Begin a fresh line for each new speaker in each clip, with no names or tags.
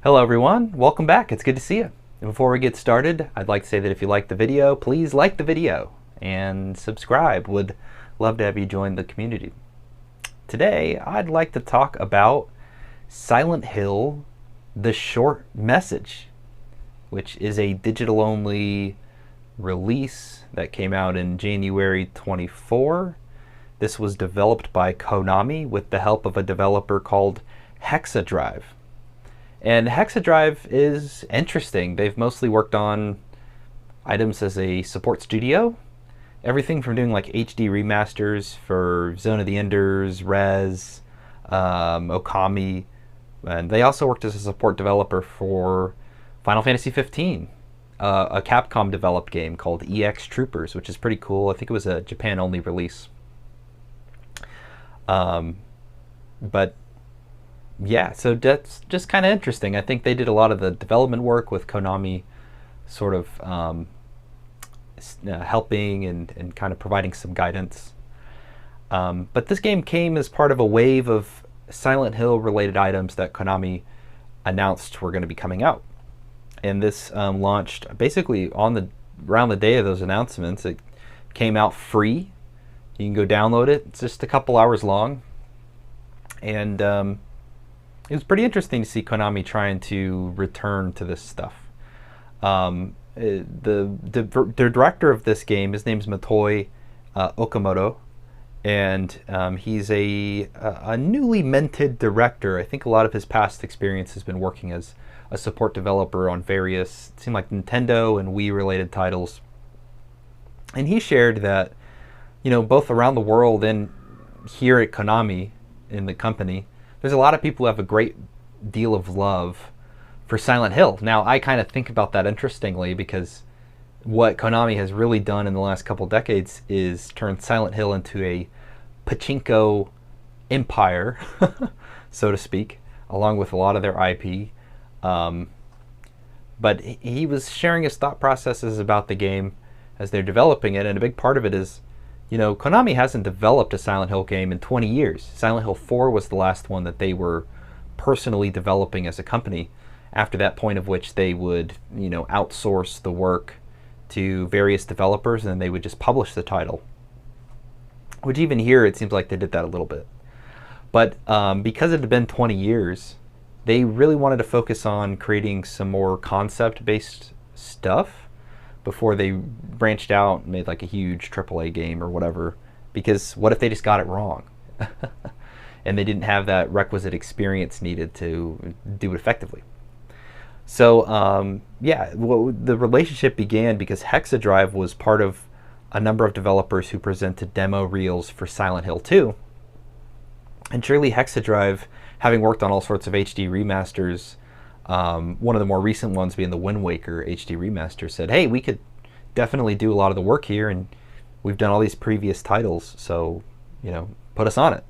Hello everyone, welcome back. It's good to see you. And before we get started, I'd like to say that if you like the video, please like the video and subscribe. Would love to have you join the community. Today, I'd like to talk about Silent Hill: The Short Message, which is a digital-only release that came out in January 24. This was developed by Konami with the help of a developer called Hexadrive. And Hexadrive is interesting. They've mostly worked on items as a support studio. Everything from doing like HD remasters for Zone of the Enders, Rez, Okami. And they also worked as a support developer for Final Fantasy 15, a Capcom developed game called EX Troopers, which is pretty cool. I think it was a Japan-only release. But yeah, so that's just kind of interesting. I think they did a lot of the development work with Konami sort of helping and kind of providing some guidance. But this game came as part of a wave of Silent Hill related items that Konami announced were going to be coming out. And this launched basically around the day of those announcements. It came out free. You can go download it. It's just a couple hours long. And it was pretty interesting to see Konami trying to return to this stuff. The director of this game, his name's Motoi Okamoto, and he's a newly minted director. I think a lot of his past experience has been working as a support developer on various, it seemed like Nintendo and Wii related titles. And he shared that, you know, both around the world and here at Konami in the company, there's a lot of people who have a great deal of love for Silent Hill. Now, I kind of think about that interestingly because what Konami has really done in the last couple decades is turn Silent Hill into a pachinko empire, so to speak, along with a lot of their IP. But he was sharing his thought processes about the game as they're developing it, and a big part of it is, you know, Konami hasn't developed a Silent Hill game in 20 years. Silent Hill 4 was the last one that they were personally developing as a company, after that point of which they would, you know, outsource the work to various developers and then they would just publish the title. Which even here it seems like they did that a little bit. But because it had been 20 years, they really wanted to focus on creating some more concept-based stuff before they branched out and made like a huge AAA game or whatever. Because what if they just got it wrong? And they didn't have that requisite experience needed to do it effectively. So yeah, the relationship began because Hexadrive was part of a number of developers who presented demo reels for Silent Hill 2. And surely Hexadrive, having worked on all sorts of HD remasters, one of the more recent ones being the Wind Waker HD remaster, said, hey, we could definitely do a lot of the work here, and we've done all these previous titles, so, you know, put us on it.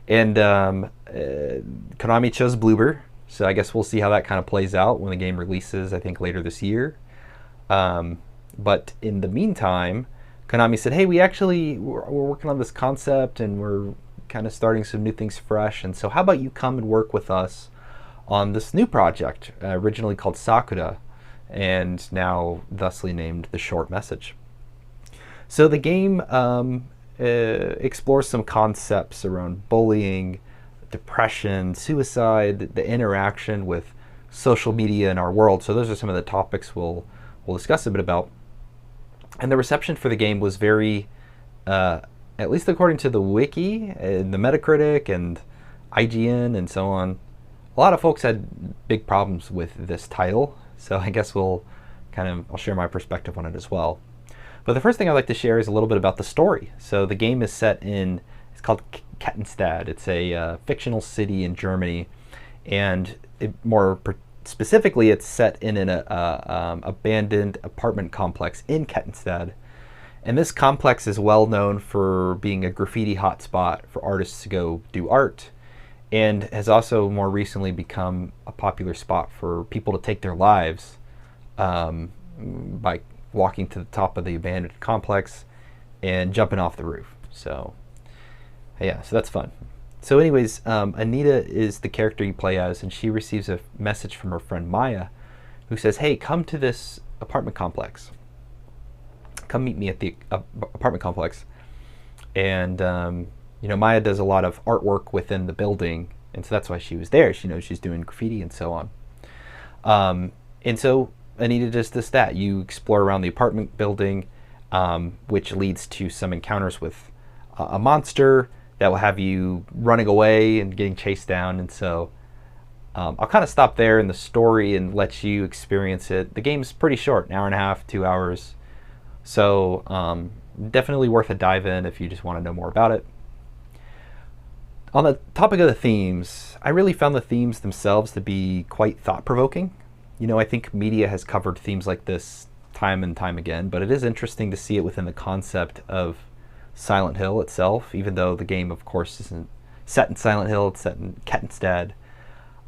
And Konami chose Bloober, so I guess we'll see how that kind of plays out when the game releases, I think, later this year. But in the meantime, Konami said, hey, we're working on this concept, and we're kind of starting some new things fresh, and so how about you come and work with us on this new project, originally called Sakura, and now thusly named The Short Message. So the game explores some concepts around bullying, depression, suicide, the interaction with social media in our world. So those are some of the topics we'll discuss a bit about. And the reception for the game was very, at least according to the wiki, and the Metacritic and IGN and so on, a lot of folks had big problems with this title, so I guess I'll share my perspective on it as well. But the first thing I'd like to share is a little bit about the story. So the game is set it's called Kettenstad. It's a fictional city in Germany, and more specifically, it's set in an abandoned apartment complex in Kettenstad. And this complex is well known for being a graffiti hotspot for artists to go do art, and has also more recently become a popular spot for people to take their lives by walking to the top of the abandoned complex and jumping off the roof. So yeah, so that's fun. So, anyways, Anita is the character you play as, and she receives a message from her friend Maya, who says, "Hey, come to this apartment complex. Come meet me at the apartment complex." And Maya does a lot of artwork within the building, and so that's why she was there. She knows she's doing graffiti and so on. And so Anita does that. You explore around the apartment building, which leads to some encounters with a monster that will have you running away and getting chased down. And so I'll kind of stop there in the story and let you experience it. The game's pretty short, an hour and a half, 2 hours. So definitely worth a dive in if you just want to know more about it. On the topic of the themes, I really found the themes themselves to be quite thought-provoking. I think media has covered themes like this time and time again, but it is interesting to see it within the concept of Silent Hill itself, even though the game, of course, isn't set in Silent Hill, it's set in Kettenstad.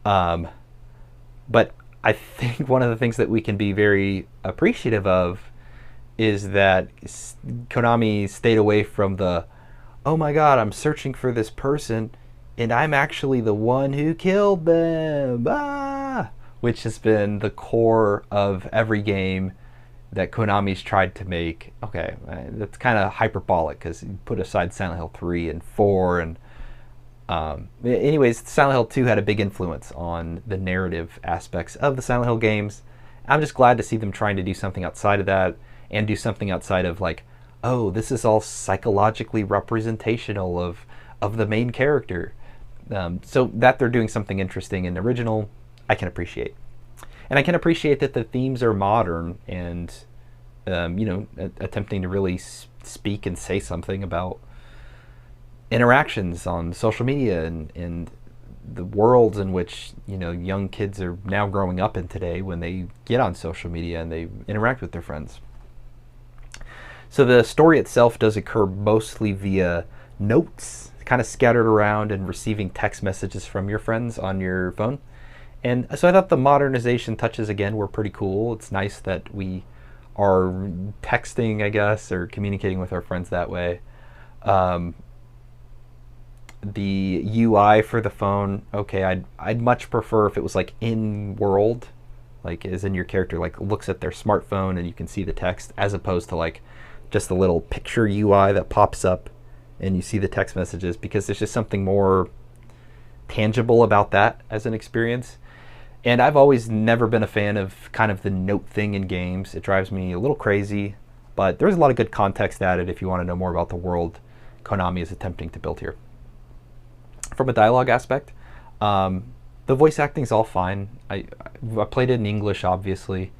But I think one of the things that we can be very appreciative of is that Konami stayed away from the, oh my god, I'm searching for this person, and I'm actually the one who killed them, which has been the core of every game that Konami's tried to make. Okay, that's kind of hyperbolic because you put aside Silent Hill 3 and 4, and anyways, Silent Hill 2 had a big influence on the narrative aspects of the Silent Hill games. I'm just glad to see them trying to do something outside of that, and do something outside of like, oh, this is all psychologically representational of the main character. So that they're doing something interesting in the original, I can appreciate. And I can appreciate that the themes are modern and, attempting to really speak and say something about interactions on social media and the worlds in which, young kids are now growing up in today when they get on social media and they interact with their friends. So the story itself does occur mostly via notes, kind of scattered around and receiving text messages from your friends on your phone. And so I thought the modernization touches, again, were pretty cool. It's nice that we are texting, I guess, or communicating with our friends that way. The UI for the phone, okay, I'd much prefer if it was like in world, like as in your character like looks at their smartphone and you can see the text, as opposed to like just the little picture UI that pops up and you see the text messages, because there's just something more tangible about that as an experience. And I've always never been a fan of kind of the note thing in games. It drives me a little crazy, but there's a lot of good context added if you want to know more about the world Konami is attempting to build here. From a dialogue aspect, the voice acting is all fine. I played it in English, obviously.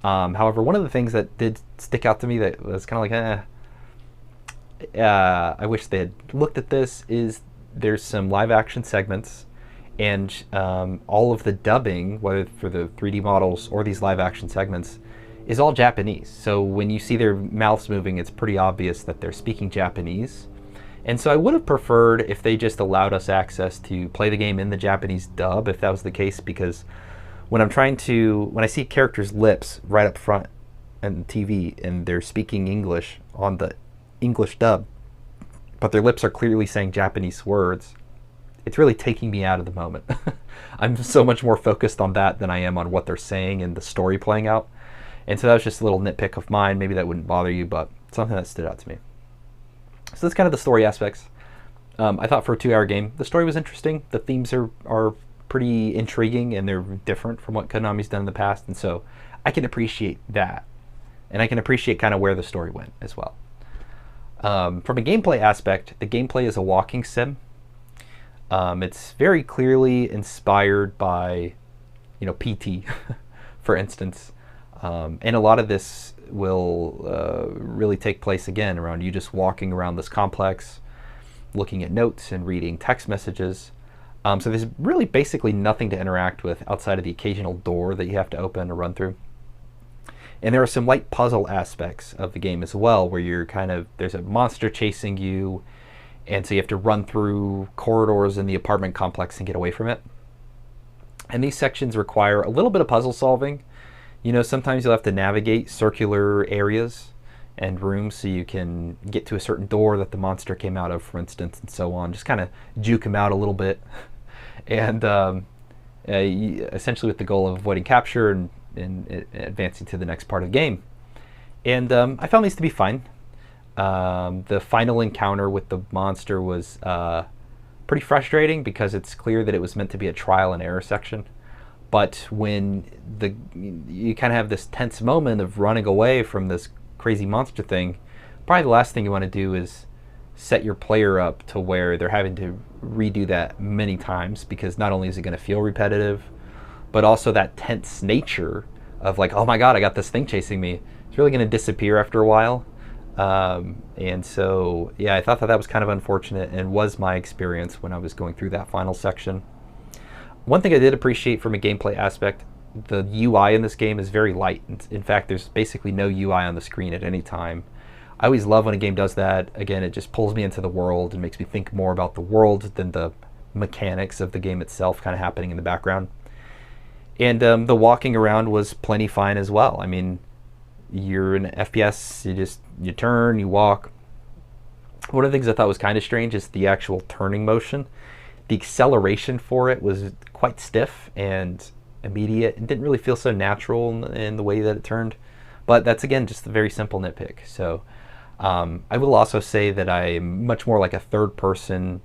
However, one of the things that did stick out to me that was kind of like, I wish they had looked at this, is there's some live action segments, and all of the dubbing, whether for the 3D models or these live action segments, is all Japanese. So when you see their mouths moving, it's pretty obvious that they're speaking Japanese. And so I would have preferred if they just allowed us access to play the game in the Japanese dub, if that was the case, because when I see characters' lips right up front on TV and they're speaking English on the English dub, but their lips are clearly saying Japanese words, it's really taking me out of the moment. I'm so much more focused on that than I am on what they're saying and the story playing out. And so that was just a little nitpick of mine. Maybe that wouldn't bother you, but something that stood out to me. So that's kind of the story aspects. I thought for a 2-hour game, the story was interesting. The themes are pretty intriguing, and they're different from what Konami's done in the past. And so I can appreciate that. And I can appreciate kind of where the story went as well. From a gameplay aspect, the gameplay is a walking sim. It's very clearly inspired by, PT, for instance. And a lot of this will really take place, again, around you just walking around this complex, looking at notes and reading text messages. So there's really basically nothing to interact with outside of the occasional door that you have to open or run through. And there are some light puzzle aspects of the game as well, where there's a monster chasing you, and so you have to run through corridors in the apartment complex and get away from it. And these sections require a little bit of puzzle solving. Sometimes you'll have to navigate circular areas, and rooms so you can get to a certain door that the monster came out of, for instance, and so on. Just kind of juke him out a little bit, and essentially with the goal of avoiding capture and advancing to the next part of the game. And I found these to be fine. The final encounter with the monster was pretty frustrating because it's clear that it was meant to be a trial and error section. But when you kind of have this tense moment of running away from this crazy monster thing, probably the last thing you want to do is set your player up to where they're having to redo that many times, because not only is it going to feel repetitive, but also that tense nature of like, oh my god, I got this thing chasing me, it's really going to disappear after a while. And so, yeah, I thought that was kind of unfortunate, and was my experience when I was going through that final section. One thing I did appreciate from a gameplay aspect, the UI in this game is very light. In fact, there's basically no UI on the screen at any time. I always love when a game does that. Again, it just pulls me into the world and makes me think more about the world than the mechanics of the game itself kind of happening in the background. And the walking around was plenty fine as well. I mean, you're in an FPS, you turn, you walk. One of the things I thought was kind of strange is the actual turning motion. The acceleration for it was quite stiff and immediate, and didn't really feel so natural in the way that it turned. But that's, again, just a very simple nitpick. So I will also say that I'm much more like a third-person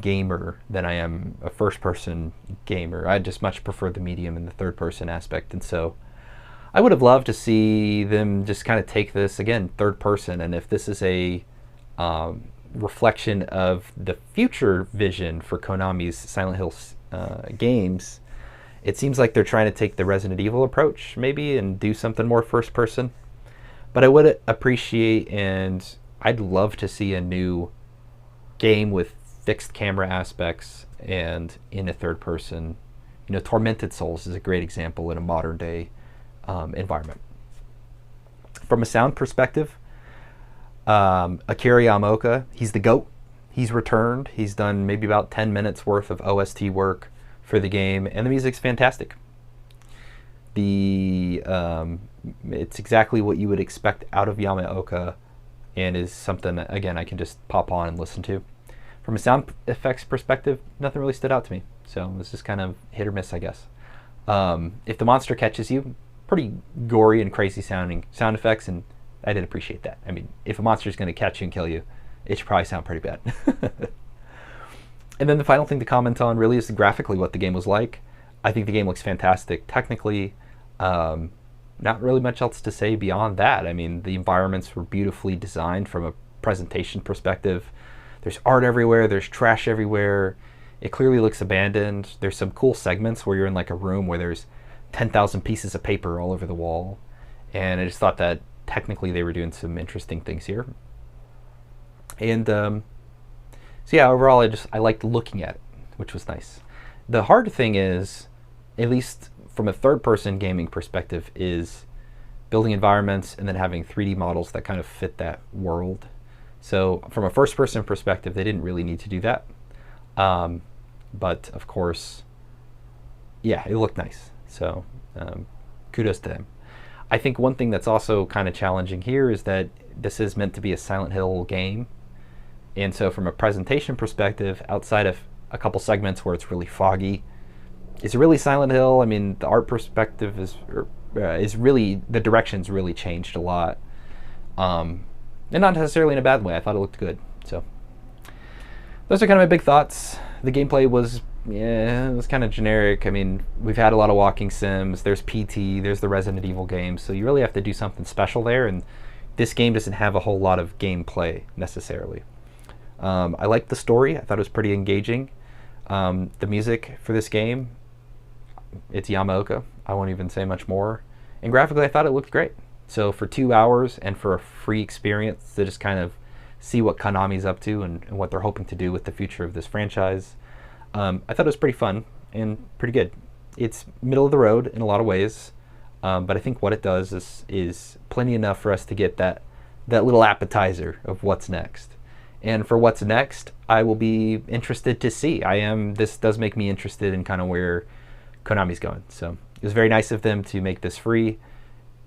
gamer than I am a first-person gamer. I just much prefer the medium and the third-person aspect. And so I would have loved to see them just kind of take this, again, third-person. And if this is a reflection of the future vision for Konami's Silent Hill games, it seems like they're trying to take the Resident Evil approach maybe and do something more first person. But I would appreciate, and I'd love to see a new game with fixed camera aspects and in a third person. You know, Tormented Souls is a great example in a modern day environment. From a sound perspective, Akira Yamaoka, he's the GOAT. He's returned. He's done maybe about 10 minutes worth of OST work for the game, and the music's fantastic. It's exactly what you would expect out of Yamaoka, and is something that, again, I can just pop on and listen to. From a sound effects perspective, nothing really stood out to me, so it was just kind of hit or miss, I guess. If the monster catches you, pretty gory and crazy sounding sound effects, and I did appreciate that. I mean, if a monster is going to catch you and kill you, it should probably sound pretty bad. And then the final thing to comment on really is graphically what the game was like. I think the game looks fantastic. Technically, not really much else to say beyond that. I mean, the environments were beautifully designed from a presentation perspective. There's art everywhere. There's trash everywhere. It clearly looks abandoned. There's some cool segments where you're in like a room where there's 10,000 pieces of paper all over the wall. And I just thought that technically they were doing some interesting things here. And so yeah, overall I liked looking at it, which was nice. The hard thing is, at least from a third-person gaming perspective, is building environments and then having 3D models that kind of fit that world. So from a first-person perspective, they didn't really need to do that. But of course, yeah, it looked nice. So kudos to them. I think one thing that's also kind of challenging here is that this is meant to be a Silent Hill game. And so from a presentation perspective, outside of a couple segments where it's really foggy, is it really Silent Hill? I mean, the art perspective is really, the direction's really changed a lot. And not necessarily in a bad way. I thought it looked good. So those are kind of my big thoughts. The gameplay was, yeah, it was kind of generic. I mean, we've had a lot of walking sims. There's PT, there's the Resident Evil games. So you really have to do something special there. And this game doesn't have a whole lot of gameplay necessarily. I liked the story. I thought it was pretty engaging. The music for this game, it's Yamaoka. I won't even say much more. And graphically, I thought it looked great. So for 2 hours and for a free experience to just kind of see what Konami's up to and what they're hoping to do with the future of this franchise, I thought it was pretty fun and pretty good. It's middle of the road in a lot of ways, but I think what it does is plenty enough for us to get that little appetizer of what's next. And for what's next, I will be interested to see. This does make me interested in kind of where Konami's going. So it was very nice of them to make this free.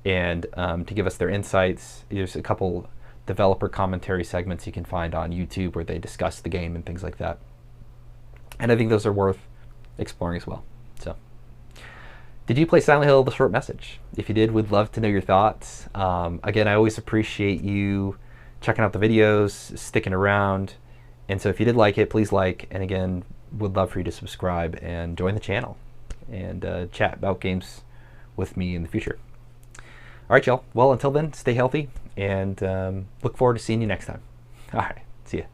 and to give us their insights. There's a couple developer commentary segments you can find on YouTube where they discuss the game and things like that. And I think those are worth exploring as well. So, did you play Silent Hill: The Short Message? If you did, we'd love to know your thoughts. Again, I always appreciate you checking out the videos, sticking around. And so if you did like it, please like. And again, would love for you to subscribe and join the channel and chat about games with me in the future. All right, y'all. Well, until then, stay healthy and look forward to seeing you next time. All right. See ya.